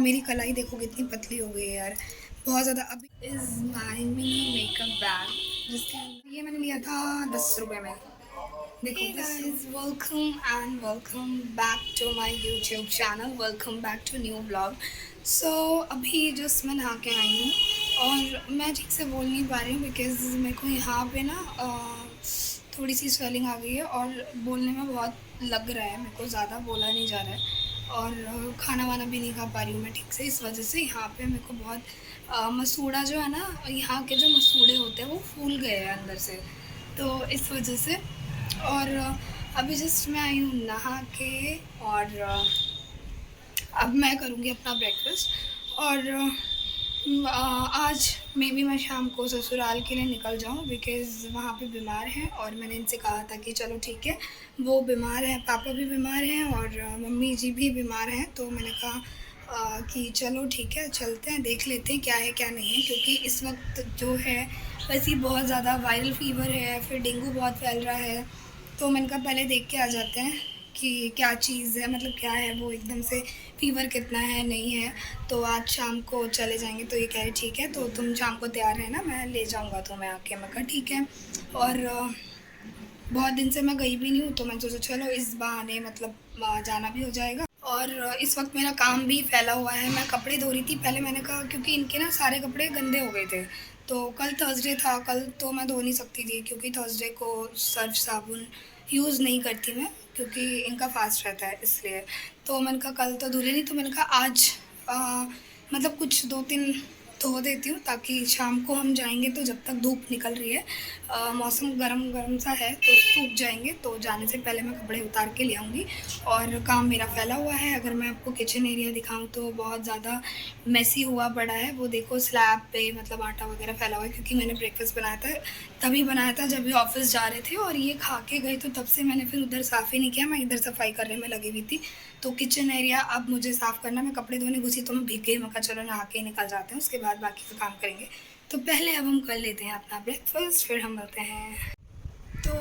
मेरी कलाई देखो कितनी पतली हो गई है यार, बहुत ज़्यादा। अभी is my mini makeup bag, जिसके अंदर ये मैंने लिया था 10 रुपये में। देखो guys, welcome and welcome back to my YouTube channel, welcome back to new vlog. So अभी जस्ट मैं नहा के आई हूँ और मैं ठीक से बोल नहीं पा रही हूँ बिकॉज़ मेरे को यहाँ पे ना थोड़ी सी स्वेलिंग आ गई है और बोलने में बहुत लग रहा है, मेरे को ज़्यादा बोला नहीं जा रहा है और खाना वाना भी नहीं खा पा रही हूँ मैं ठीक से। इस वजह से यहाँ पे मेरे को बहुत मसूड़ा जो है ना, यहाँ के जो मसूड़े होते हैं वो फूल गए हैं अंदर से, तो इस वजह से। और अभी जस्ट मैं आई हूँ नहा के और अब मैं करूँगी अपना ब्रेकफास्ट। और आज मे बी मैं शाम को ससुराल के लिए निकल जाऊँ बिकॉज़ वहाँ पे बीमार हैं और मैंने इनसे कहा था कि चलो ठीक है, वो बीमार हैं, पापा भी बीमार हैं और मम्मी जी भी बीमार हैं, तो मैंने कहा कि चलो ठीक है, चलते हैं, देख लेते हैं क्या है क्या नहीं है, क्योंकि इस वक्त जो है वैसे ही बहुत ज़्यादा वायरल फ़ीवर है, फिर डेंगू बहुत फैल रहा है, तो मैंने कहा पहले देख के आ जाते हैं कि क्या चीज़ है, मतलब क्या है वो, एकदम से फ़ीवर कितना है नहीं है। तो आज शाम को चले जाएंगे, तो ये कह रही ठीक है, तो तुम शाम को तैयार रहना, मैं ले जाऊंगा तुम्हें आके। मैं कहा ठीक है। और बहुत दिन से मैं गई भी नहीं हूँ, तो मैं सोचा चलो इस बहाने मतलब जाना भी हो जाएगा। और इस वक्त मेरा काम भी फैला हुआ है, मैं कपड़े धो रही थी पहले, मैंने कहा क्योंकि इनके ना सारे कपड़े गंदे हो गए थे, तो कल थर्सडे था, कल तो मैं धो नहीं सकती थी क्योंकि थर्सडे को सर्फ साबुन यूज़ नहीं करती मैं, क्योंकि इनका फास्ट रहता है इसलिए। तो मैंने कहा कल तो धुले नहीं, तो मैंने कहा आज मतलब कुछ 2-3 धो देती हूँ ताकि शाम को हम जाएंगे तो जब तक धूप निकल रही है, मौसम गरम गरम सा है तो सूख जाएंगे, तो जाने से पहले मैं कपड़े उतार के ले आऊँगी। और काम मेरा फैला हुआ है, अगर मैं आपको किचन एरिया दिखाऊँ तो बहुत ज़्यादा मेसी हुआ पड़ा है। वो देखो स्लैब पे मतलब आटा वगैरह फैला हुआ है, क्योंकि मैंने ब्रेकफास्ट बनाया था, तभी बनाया था जब ये ऑफिस जा रहे थे और ये खा के गए, तो तब से मैंने फिर उधर साफ़ ही नहीं किया, मैं इधर सफाई करने में लगी हुई थी। तो किचन एरिया अब मुझे साफ़ करना, मैं कपड़े धोने घुसी तो मैं भीग गई, मैं कहा चलो नहा के ही निकल जाते हैं, उसके बाद बाकी का काम करेंगे। तो पहले अब हम कर लेते हैं अपना ब्रेकफास्ट, फिर हम मिलते हैं। तो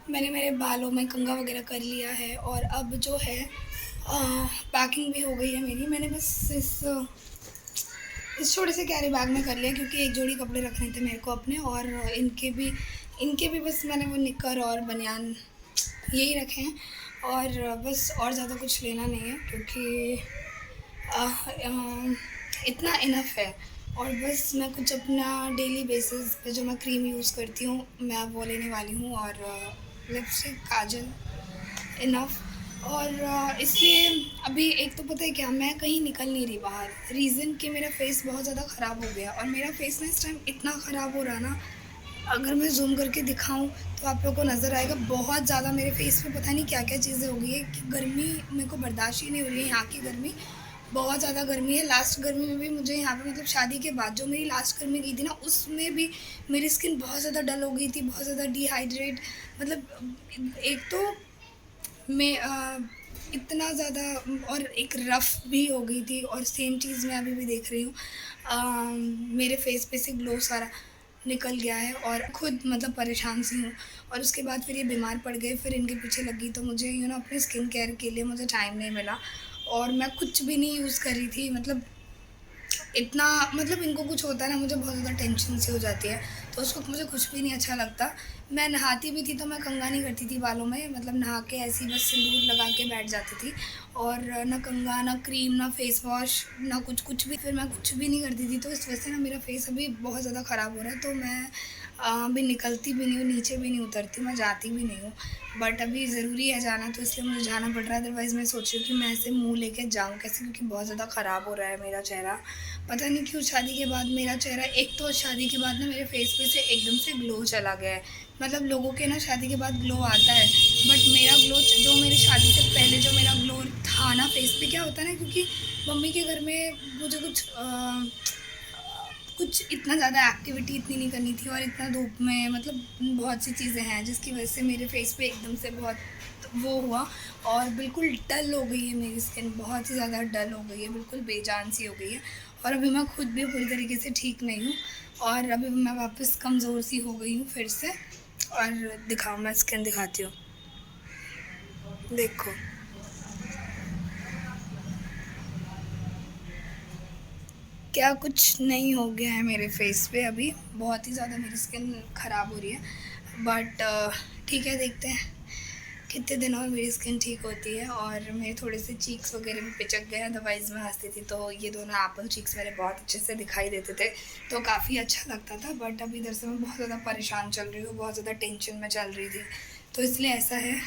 मैंने मेरे बालों में कंघा वगैरह कर लिया है और अब जो है पैकिंग भी हो गई है मेरी। मैंने बस इस छोटे से कैरी बैग में कर लिया, क्योंकि एक जोड़ी कपड़े रखने थे मेरे को अपने, और इनके भी बस मैंने वो निक्कर और बनियान यही रखे हैं, और बस और ज़्यादा कुछ लेना नहीं है, क्योंकि इतना इनफ है। और बस मैं कुछ अपना डेली बेसिस पे जो मैं क्रीम यूज़ करती हूँ मैं वो लेने वाली हूँ, और लिपस्टिक, काजल, इनफ। और इसलिए अभी एक तो पता है क्या, मैं कहीं निकल नहीं रही बाहर, रीज़न कि मेरा फेस बहुत ज़्यादा ख़राब हो गया, और मेरा फेस ना इस टाइम इतना ख़राब हो रहा ना, अगर मैं ज़ूम करके दिखाऊं तो आप लोगों को नज़र आएगा, बहुत ज़्यादा मेरे फेस पे पता नहीं क्या क्या चीज़ें हो गई है कि गर्मी मेरे को बर्दाश्त ही नहीं हो रही है। यहाँ की गर्मी बहुत ज़्यादा गर्मी है। लास्ट गर्मी में भी मुझे यहाँ पे मतलब शादी के बाद जो मेरी लास्ट गर्मी गई थी ना, उसमें भी मेरी स्किन बहुत ज़्यादा डल हो गई थी, बहुत ज़्यादा डिहाइड्रेट, मतलब एक तो मैं इतना ज़्यादा, और एक रफ़ भी हो गई थी। और सेम चीज़ मैं अभी भी देख रही हूँ, मेरे फेस पे से ग्लो सारा निकल गया है और खुद मतलब परेशान सी हूँ। और उसके बाद फिर ये बीमार पड़ गए, फिर इनके पीछे लगी, तो मुझे अपने स्किन केयर के लिए मुझे टाइम नहीं मिला, और मैं कुछ भी नहीं यूज़ कर रही थी, मतलब इतना, मतलब इनको कुछ होता है ना, मुझे बहुत ज़्यादा टेंशन सी हो जाती है, तो उस वक्त मुझे कुछ भी नहीं अच्छा लगता। मैं नहाती भी थी तो मैं कंघा नहीं करती थी बालों में, मतलब नहा के ऐसे ही बस सिंदूर लगा के बैठ जाती थी, और ना कंघा, ना क्रीम, ना फेस वॉश, ना कुछ भी, फिर मैं कुछ भी नहीं करती थी। तो इस वजह से ना मेरा फेस अभी बहुत ज़्यादा ख़राब हो रहा है, तो मैं अभी निकलती भी नहीं हूँ, नीचे भी नहीं उतरती, मैं जाती भी नहीं हूँ, बट अभी ज़रूरी है जाना, तो इसलिए मुझे जाना पड़ रहा है। अदरवाइज़ मैं सोच रही हूँ कि मैं ऐसे मुँह लेके जाऊँ कैसे, क्योंकि बहुत ज़्यादा ख़राब हो रहा है मेरा चेहरा। पता नहीं क्यों शादी के बाद मेरा चेहरा, एक तो शादी के बाद ना मेरे फेस पे से एकदम से ग्लो चला गया है, मतलब लोगों के ना शादी के बाद ग्लो आता है, बट मेरा ग्लो, जो मेरी शादी से पहले जो मेरा ग्लो था ना फेस पे, क्या होता है ना, क्योंकि मम्मी के घर में मुझे कुछ इतना ज़्यादा एक्टिविटी इतनी नहीं करनी थी, और इतना धूप में, मतलब बहुत सी चीज़ें हैं जिसकी वजह से मेरे फेस पे एकदम से बहुत वो हुआ, और बिल्कुल डल हो गई है मेरी स्किन, बहुत ही ज़्यादा डल हो गई है, बिल्कुल बेजान सी हो गई है। और अभी मैं खुद भी पूरी तरीके से ठीक नहीं हूँ, और अभी मैं वापस कमज़ोर सी हो गई हूँ फिर से। और दिखाओ, मैं स्किन दिखाती हूँ, देखो क्या कुछ नहीं हो गया है मेरे फेस पे अभी, बहुत ही ज़्यादा मेरी स्किन ख़राब हो रही है बट ठीक है, देखते हैं कितने दिनों में मेरी स्किन ठीक होती है। और मेरे थोड़े से चीक्स वगैरह भी पिचक गए हैं, अदरवाइज़ मैं हंसती थी तो ये दोनों एप्पल चीक्स मेरे बहुत अच्छे से दिखाई देते थे, तो काफ़ी अच्छा लगता था। बट अभी इधर से मैं बहुत ज़्यादा परेशान चल रही हूँ, बहुत ज़्यादा टेंशन में चल रही थी, तो इसलिए ऐसा है।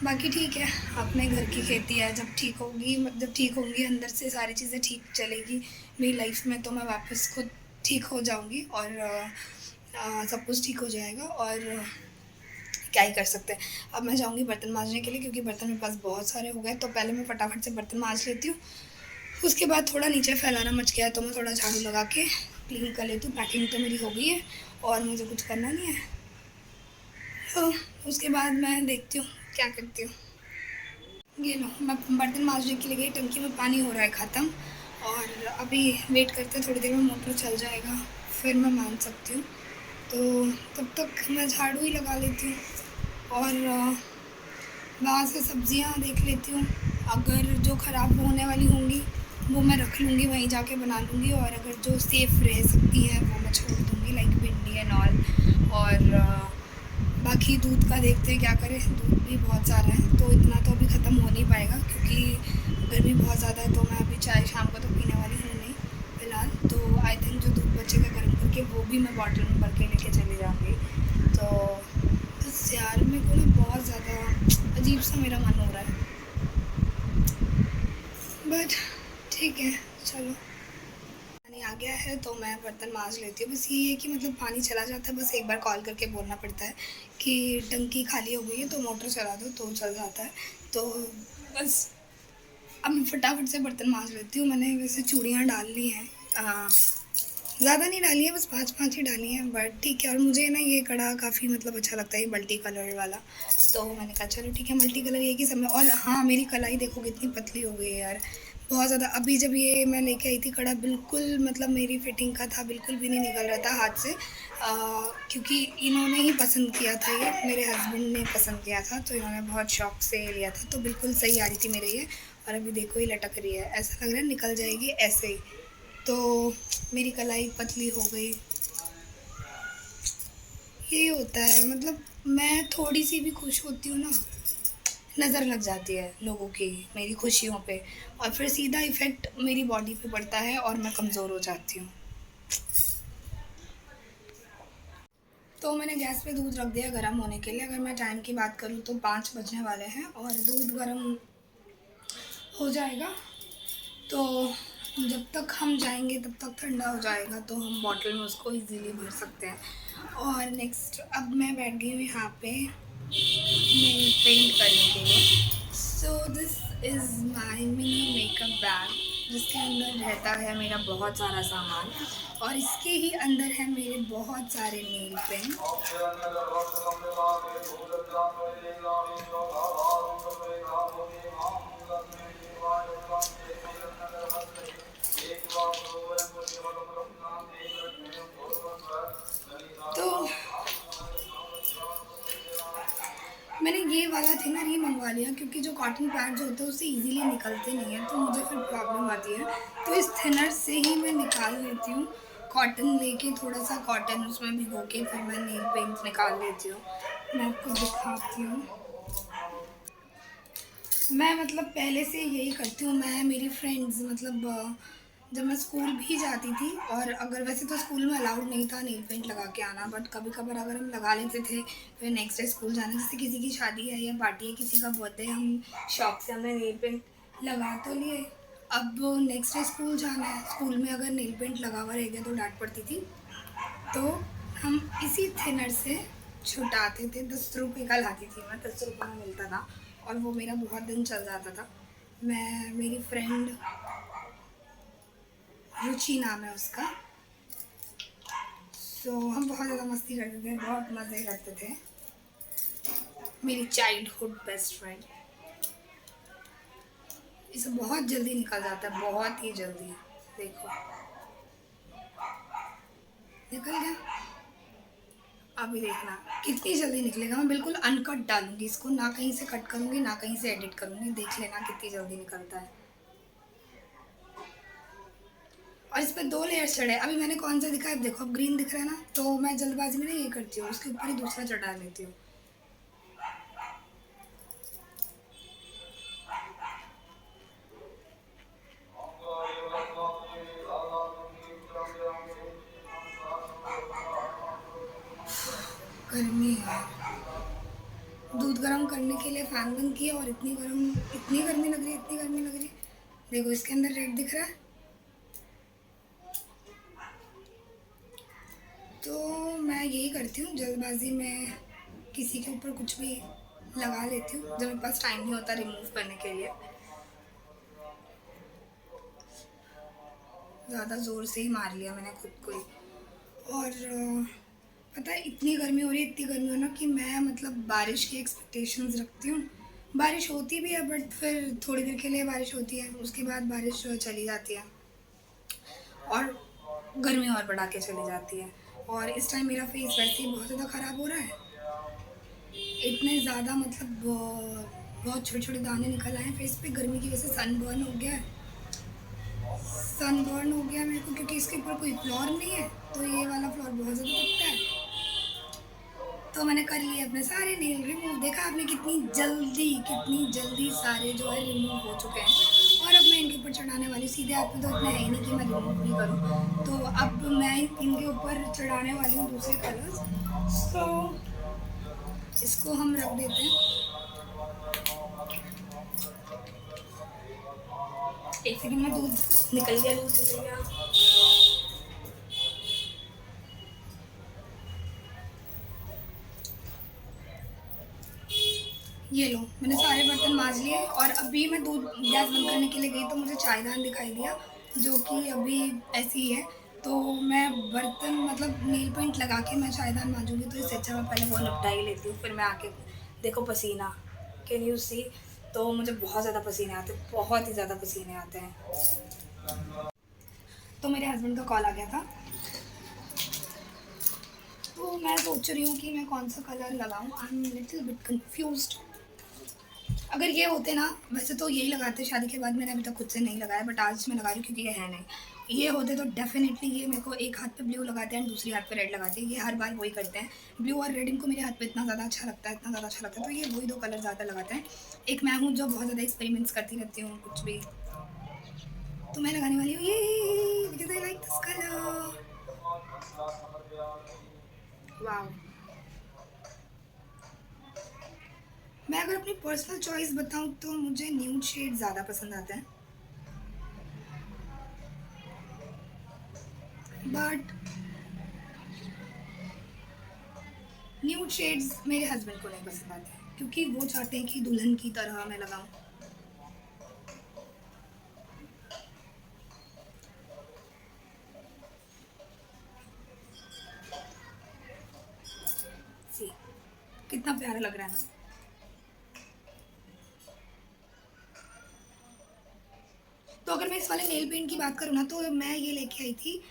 बाकी ठीक है, अपने घर की खेती है, जब ठीक होगी, जब ठीक होंगी अंदर से सारी चीज़ें ठीक चलेगी मेरी लाइफ में, तो मैं वापस खुद ठीक हो जाऊंगी और सब कुछ ठीक हो जाएगा। और क्या ही कर सकते हैं। अब मैं जाऊंगी बर्तन मांजने के लिए, क्योंकि बर्तन मेरे पास बहुत सारे हो गए, तो पहले मैं फटाफट से बर्तन मांज लेती हूँ। उसके बाद थोड़ा नीचे फैलाना मच गया है, तो मैं थोड़ा झाड़ू लगा के क्लीन कर लेती हूँ। पैकिंग तो मेरी हो गई है और मुझे कुछ करना नहीं है, तो उसके बाद मैं देखती हूँ क्या करती हूँ। ये लो, मैं बर्तन मांजने के लिए गई, टंकी में पानी हो रहा है ख़त्म, और अभी वेट करते थोड़ी देर में मोटर चल जाएगा, फिर मैं मांज सकती हूँ। तो तब तक मैं झाड़ू ही लगा लेती हूँ और वहाँ से सब्जियाँ देख लेती हूँ, अगर जो ख़राब होने वाली होंगी वो मैं रख लूँगी, वहीं जाके बना लूँगी, और अगर जो सेफ़ रह सकती हैं वो मैं छोड़ दूँगी, लाइक भिंडी एंड ऑल। और बाकी दूध का देखते हैं क्या करें, दूध भी बहुत सारा है, तो इतना तो अभी ख़त्म हो नहीं पाएगा, क्योंकि गर्मी बहुत ज़्यादा है, तो मैं अभी चाय शाम को तो पीने वाली हूँ नहीं फ़िलहाल। तो आई थिंक जो दूध बचेगा गर्म करके वो भी मैं बॉटल में भर के लेके चली जाऊँगी। तो बस यार, मेरे को ना बहुत ज़्यादा अजीब सा मेरा मन हो रहा है, बट ठीक है, चलो। पानी आ गया है तो मैं बर्तन मांज लेती हूँ। बस ये है कि मतलब पानी चला जाता है, बस एक बार कॉल करके बोलना पड़ता है कि टंकी खाली हो गई है तो मोटर चला दो, तो चल जाता है। तो बस अब मैं फटाफट से बर्तन मांज लेती हूँ। मैंने वैसे चूड़ियाँ डाल ली हैं, ज़्यादा नहीं डाली है, बस 5-5 ही डाली हैं, बट ठीक है। और मुझे ना ये कड़ा काफ़ी मतलब अच्छा लगता है, मल्टी कलर वाला, तो मैंने कहा चलो ठीक है, मल्टी कलर एक ही समय। और हाँ, मेरी कलाई देखो कितनी पतली हो गई है यार, बहुत ज़्यादा। अभी जब ये मैं लेके आई थी कड़ा, बिल्कुल मतलब मेरी फिटिंग का था, बिल्कुल भी नहीं निकल रहा था हाथ से, क्योंकि इन्होंने ही पसंद किया था, ये मेरे हस्बैंड ने पसंद किया था, तो इन्होंने बहुत शौक से लिया था, तो बिल्कुल सही आ रही थी मेरे ये। और अभी देखो ये लटक रही है, ऐसा लग रहा है निकल जाएगी ऐसे ही। तो मेरी कलाई पतली हो गई, यही होता है। मतलब मैं थोड़ी सी भी खुश होती हूँ ना, नज़र लग जाती है लोगों की मेरी खुशियों पे, और फिर सीधा इफ़ेक्ट मेरी बॉडी पे पड़ता है और मैं कमज़ोर हो जाती हूँ। तो मैंने गैस पे दूध रख दिया गर्म होने के लिए। अगर मैं टाइम की बात करूँ तो 5 बजने वाले हैं और दूध गर्म हो जाएगा, तो जब तक हम जाएंगे तब तक ठंडा हो जाएगा, तो हम बॉटल में उसको इजीली भर सकते हैं। और नेक्स्ट अब मैं बैठ गई हूँ यहाँ पे नेल पेंट करने के लिए। So this is my mini makeup bag, जिसके अंदर रहता है मेरा बहुत सारा सामान, और इसके ही अंदर है मेरे बहुत सारे नेल पेंट। तो मैंने ये वाला थिनर ही मंगवा लिया, क्योंकि जो कॉटन पैड जो होते हैं उससे इजीली निकलते नहीं हैं, तो मुझे फिर प्रॉब्लम आती है। तो इस थिनर से ही मैं निकाल लेती हूँ, कॉटन लेके थोड़ा सा कॉटन उसमें भिगो के फिर मैं नेल पेंट निकाल लेती हूँ। मैं आपको दिखाती हूँ। मैं मतलब पहले से यही करती हूँ। मैं मेरी फ्रेंड्स मतलब जब मैं स्कूल भी जाती थी, और अगर वैसे तो स्कूल में अलाउड नहीं था नेल पेंट लगा के आना, बट कभी कभार अगर हम लगा लेते थे, फिर नेक्स्ट डे स्कूल जाना, जैसे किसी की शादी है या पार्टी है, किसी का बर्थडे, हम शौक से हमने नेल पेंट लगा तो लिए। अब नेक्स्ट डे स्कूल जाना है, स्कूल में अगर नेल पेंट लगा हुआ रह गया तो डांट पड़ती थी, तो हम इसी थिनर से छुटाते थे। 10 रुपये का लाती थी मैं, 10 रुपये में मिलता था, और वो मेरा बहुत दिन चल जाता था। मैं मेरी फ्रेंड रुचि नाम है उसका, तो हम बहुत ज़्यादा मस्ती करते थे, बहुत मज़े करते थे। मेरी चाइल्डहुड बेस्ट फ्रेंड। इसे बहुत जल्दी निकल जाता है, बहुत ही जल्दी। देखो निकल गया, अभी देखना कितनी जल्दी निकलेगा। मैं बिल्कुल अनकट डालूंगी इसको, ना कहीं से कट करूंगी ना कहीं से एडिट करूंगी, देख लेना कितनी जल्दी निकलता है। और इस पर 2 लेयर्स चढ़े। अभी मैंने कौन सा दिखा है, अब देखो, अब ग्रीन दिख रहा है ना, तो मैं जल्दबाजी में ना ये करती हूँ, उसके ऊपर ही दूसरा चढ़ा लेती हूँ। गर्मी है, दूध गर्म करने के लिए फ़ैन बंद किया और इतनी गर्मी लग रही है, इतनी गर्मी लग रही है। देखो इसके अंदर रेड दिख रहा है। तो मैं यही करती हूँ, जल्दबाजी में किसी के ऊपर कुछ भी लगा लेती हूँ जब मेरे पास टाइम नहीं होता रिमूव करने के लिए। ज़्यादा ज़ोर से ही मार लिया मैंने खुद को ही। और पता है इतनी गर्मी हो रही है, इतनी गर्मी हो ना कि मैं मतलब बारिश की एक्सपेक्टेशंस रखती हूँ। बारिश होती भी है बट फिर थोड़ी देर के लिए बारिश होती है, उसके बाद बारिश चली जाती है और गर्मी और बढ़ा के चली जाती है। और इस टाइम मेरा फेस वैसे ही बहुत ज़्यादा ख़राब हो रहा है, इतने ज़्यादा मतलब बहुत छोटे छोटे दाने निकल आए हैं फेस पे। गर्मी की वजह से सनबर्न हो गया है, सनबर्न हो गया मेरे को, क्योंकि इसके ऊपर कोई फ्लोर नहीं है तो ये वाला फ्लोर बहुत ज़्यादा दिखता है। तो मैंने कर लिए अपने सारे नेल रिमूव। देखा आपने कितनी जल्दी सारे जो है रिमूव हो चुके हैं। और अब मैं इनके ऊपर चढ़ाने वाली, सीधे हाथ में तो इतना है ही नहीं कि मैं रिमूव नहीं करूँ, तो अब मैं इनके ऊपर चढ़ाने वाली हूँ दूसरे कलर्स। तो इसको हम रख देते हैं। एक सेकंड में दूध निकल गया, दूध निकल गया। ये लो, मैंने सारे बर्तन मांज लिए और अभी मैं दूध गैस बंद करने के लिए गई तो मुझे चायदान दिखाई दिया, जो कि अभी ऐसे ही है। तो मैं बर्तन मतलब नील पेंट लगा के मैं चायदान मांजूंगी, तो इससे अच्छा मैं पहले वो निपटा ही लेती हूँ, फिर मैं आके देखो पसीना, कैन यू सी। तो मुझे बहुत ज़्यादा पसीने आते हैं, बहुत ही ज़्यादा पसीने आते हैं। तो मेरे हस्बैंड का कॉल आ गया था, तो मैं सोच रही हूँ कि मैं कौन सा कलर लगाऊँ। I am little bit confused. अगर ये होते ना, वैसे तो यही लगाते शादी के बाद, मैंने अभी तक खुद से नहीं लगाया बट आज मैं लगा रही हूँ क्योंकि ये है नहीं। ये होते तो डेफिनेटली ये मेरे को एक हाथ पे ब्लू लगाते हैं दूसरी हाथ पे रेड लगाते हैं, ये हर बार वही करते हैं। ब्लू और रेड इनको मेरे हाथ पे इतना ज़्यादा अच्छा लगता है, इतना ज़्यादा अच्छा लगता है, तो ये वही 2 कलर ज़्यादा लगाते हैं। एक मैं हूँ जो बहुत ज़्यादा एक्सपेरिमेंट्स करती रहती हूँ कुछ भी, तो मैं लगाने वाली हूँ ये, because I like this colour. Wow. मैं अगर अपनी पर्सनल चॉइस बताऊँ तो मुझे न्यूड शेड ज़्यादा पसंद आता है, बट न्यूड शेड्स मेरे हस्बैंड को नहीं पसंद आते हैं क्योंकि वो चाहते हैं कि दुल्हन की तरह मैं लगाऊं। सी, कितना प्यारा लग रहा है ना। तो अगर मैं इस वाले नेल पेंट की बात करूँ ना, तो मैं ये लेके आई थी,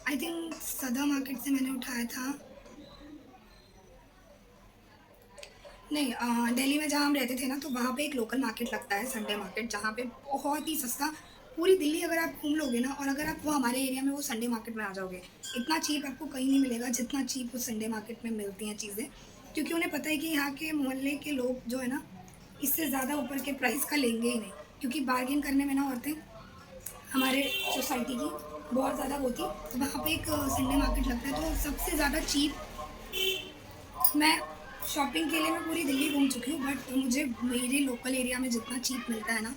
आई थिंक सदा मार्केट से मैंने उठाया था। नहीं, दिल्ली में जहाँ हम रहते थे ना, तो वहाँ पे एक लोकल मार्केट लगता है, संडे मार्केट, जहाँ पे बहुत ही सस्ता, पूरी दिल्ली अगर आप घूम लोगे ना, और अगर आप वो हमारे एरिया में वो संडे मार्केट में आ जाओगे, इतना चीप आपको कहीं नहीं मिलेगा जितना चीप उस संडे मार्केट में मिलती हैं चीज़ें। क्योंकि उन्हें पता है कि यहाँ के मोहल्ले के लोग जो है ना, इससे ज़्यादा ऊपर के प्राइस का लेंगे ही नहीं, क्योंकि बार्गेन करने में ना औरतें हमारे सोसाइटी की बहुत ज़्यादा होती। तो वहाँ पे एक संडे मार्केट लगता है, तो सबसे ज़्यादा चीप मैं शॉपिंग के लिए मैं पूरी दिल्ली घूम चुकी हूँ, बट मुझे मेरे लोकल एरिया में जितना चीप मिलता है ना,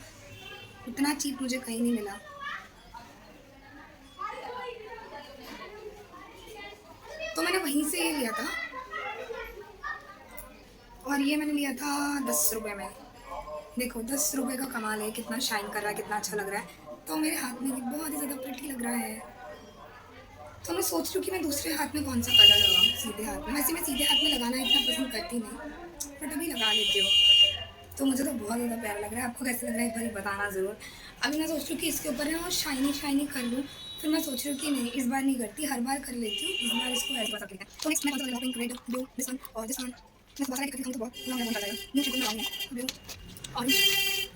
उतना चीप मुझे कहीं नहीं मिला। तो मैंने वहीं से ये लिया था, और ये मैंने लिया था 10 रुपये में। देखो 10 रुपये का कमाल है, कितना शाइन कर रहा है, कितना अच्छा लग रहा है। तो मेरे हाथ में भी बहुत ही ज़्यादा प्रिटी लग रहा है। तो मैं सोच रही हूँ कि मैं दूसरे हाथ में कौन सा कलर लगाऊँ, सीधे हाथ में। वैसे मैं सीधे हाथ में लगाना इतना पसंद करती नहीं, बट अभी लगा लेती हूँ। तो मुझे तो बहुत ज़्यादा प्यारा लग रहा है, आपको कैसा लग रहा है एक बार बताना ज़रूर। अभी मैं सोच रही हूँ कि इसके ऊपर ना शाइनी शाइनी कर लूँ, फिर मैं सोच रही हूँ कि नहीं, इस बार नहीं करती, हर बार कर लेती हूँ, इस बार इसको ऐसे कर सकती है। तो नेक्स्ट मैं कौन सा लगाऊँ, pink, red, blue, this one और दिस वन। मैं बहुत सारे करती हूँ तो बहुत लॉन्ग हो जाएगा। न्यू शेड में लगाऊंगी, blue, orange,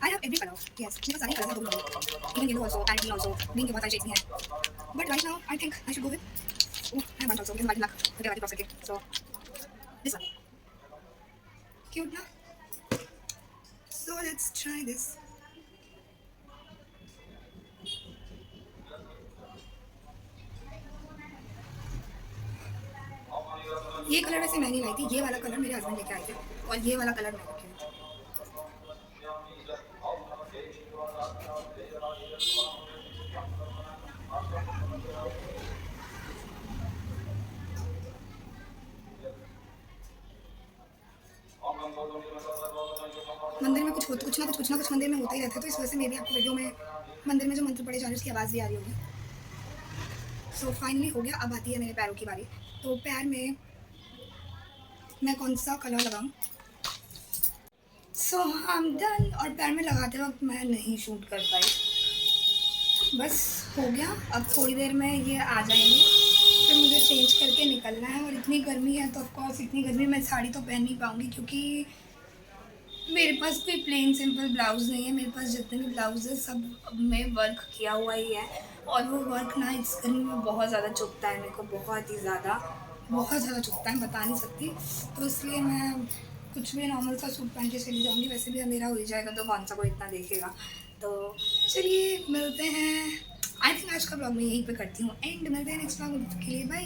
I have every color. Yes, मेरे पास सारे कलर हैं even yellow also and green also. Green के बहुत सारे shades भी हैं. But right now I think I should go with. Oh, I have one also. This is white and black. Okay, white box करके. So this one. Cute ना? So let's try this. ये colour वैसे मैं नहीं लाई थी, ये वाला colour मेरे हस्बैंड लेके आए थे और ये वाला कलर मैं लेके आई थी. मंदिर में कुछ ना कुछ मंदिर में होता ही रहता है, तो इस वजह से मेरी आपको वीडियो में मंदिर में जो मंत्र पढ़े जा रहे हैं उसकी आवाज़ भी आ रही होगी. सो फाइनली हो गया. अब आती है मेरे पैरों की बारी. तो पैर में मैं कौन सा कलर लगाऊं? सो आई एम डन. और पैर में लगाते वक्त मैं नहीं शूट कर पाई. बस हो गया. अब थोड़ी देर में ये आ जाएंगे, फिर मुझे चेंज करके निकलना है. और इतनी गर्मी है तो ऑफकोर्स इतनी गर्मी में साड़ी तो पहन नहीं पाऊँगी, क्योंकि मेरे पास कोई प्लेन सिंपल ब्लाउज़ नहीं है. मेरे पास जितने भी ब्लाउज़ है सब में वर्क किया हुआ ही है, और वो वर्क ना इस गर्मी में बहुत ज़्यादा चुभता है मेरे को, बहुत ज़्यादा चुभता है, बता नहीं सकती. तो इसलिए मैं कुछ भी नॉर्मल सा सूट पहन के चली जाऊँगी. वैसे भी अंधेरा हो ही जाएगा तो कौन सा कोई इतना देखेगा. तो चलिए मिलते हैं. आई थिंक आज का ब्लॉग मैं यहीं पे करती हूँ एंड. मिलते हैं नेक्स्ट ब्लॉग के लिए. बाय.